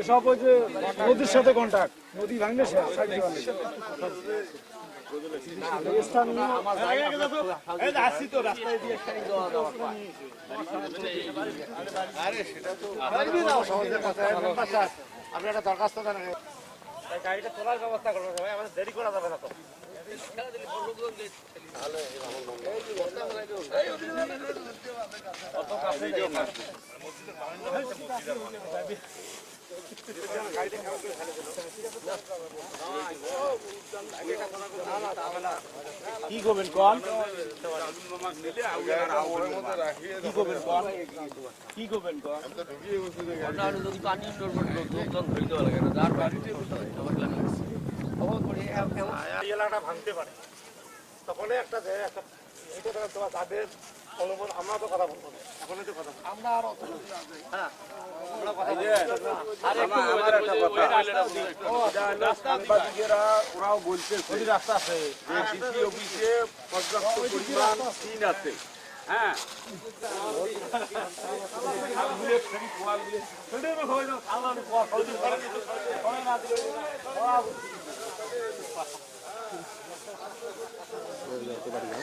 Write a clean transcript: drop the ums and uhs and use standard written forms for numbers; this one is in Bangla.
সব ওই যে নদীর সাথে কন্ট্যাক্ট, নদী ভাঙলে শেষ। আপনি একটা দরখাস্ত দেন, গাড়িটা তোলার ব্যবস্থা করবো ভাই, আমাদের দেরি করা যাবে না তো। কি করবেন কন, কি করবেন কন, কি করবেন কন? এই এলাকাটা ভাঙতে পারে, তখন একটা তাদের অনুভব, আমরা তো কথা বলবো না, এখন তো কথা আমরা আর সাংবাদিকেরা ওরাও বলছে রাস্তা আছে যে ডিসি অফিসে পর্যাপ্ত পরিমাণ টিন আছে। হ্যাঁ, বলবো